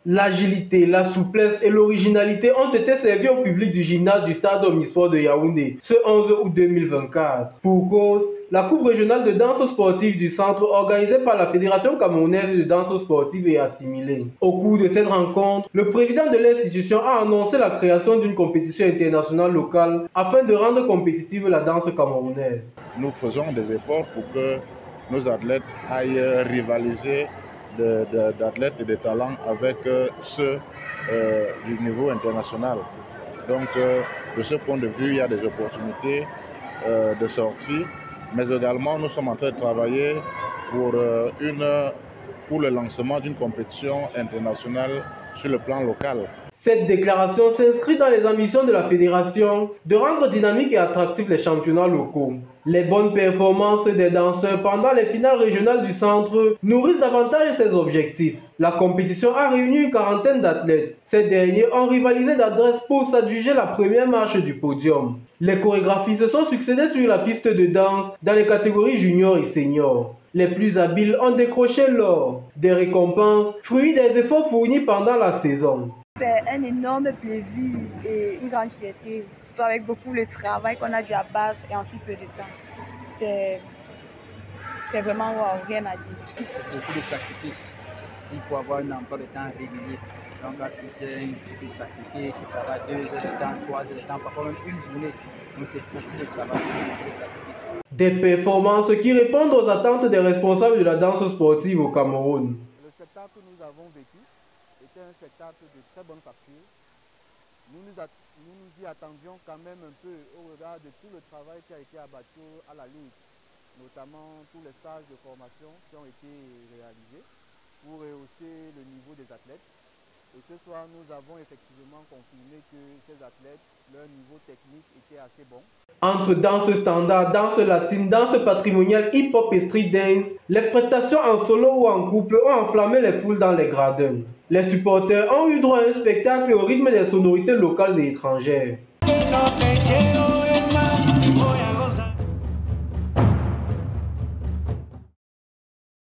L'agilité, la souplesse et l'originalité ont été servies au public du gymnase du stade omnisport de Yaoundé ce 11 août 2024. Pour cause, la Coupe régionale de danse sportive du centre organisée par la Fédération camerounaise de danse sportive est assimilée. Au cours de cette rencontre, le président de l'institution a annoncé la création d'une compétition internationale locale afin de rendre compétitive la danse camerounaise. Nous faisons des efforts pour que nos athlètes aillent rivaliser d'athlètes et de talents avec ceux du niveau international. Donc, de ce point de vue, il y a des opportunités de sortie, mais également nous sommes en train de travailler pour le lancement d'une compétition internationale sur le plan local. Cette déclaration s'inscrit dans les ambitions de la fédération de rendre dynamiques et attractifs les championnats locaux. Les bonnes performances des danseurs pendant les finales régionales du centre nourrissent davantage ces objectifs. La compétition a réuni une quarantaine d'athlètes. Ces derniers ont rivalisé d'adresse pour s'adjuger la première marche du podium. Les chorégraphies se sont succédées sur la piste de danse dans les catégories juniors et seniors. Les plus habiles ont décroché l'or, des récompenses, fruits des efforts fournis pendant la saison. C'est un énorme plaisir et une grande fierté, surtout avec beaucoup de travail qu'on a déjà à base et en si peu de temps. C'est vraiment wow, rien à dire. C'est beaucoup de sacrifices. Il faut avoir un emploi de temps régulier. Donc quand tu te sacrifies, tu travailles 2 heures de temps, 3 heures de temps, parfois même une journée. Donc c'est beaucoup de travail, beaucoup de sacrifices. Des performances qui répondent aux attentes des responsables de la danse sportive au Cameroun. Le spectacle que nous avons vécu était un spectacle de très bonne facture. Nous nous y attendions quand même un peu au regard de tout le travail qui a été abattu à la Ligue, notamment tous les stages de formation qui ont été réalisés pour rehausser le niveau des athlètes. Et ce soir, nous avons effectivement confirmé que ces athlètes, leur niveau technique était assez bon. Entre danse standard, danse latine, danse patrimoniale, hip-hop et street dance, les prestations en solo ou en couple ont enflammé les foules dans les gradins. Les supporters ont eu droit à un spectacle au rythme des sonorités locales et étrangères.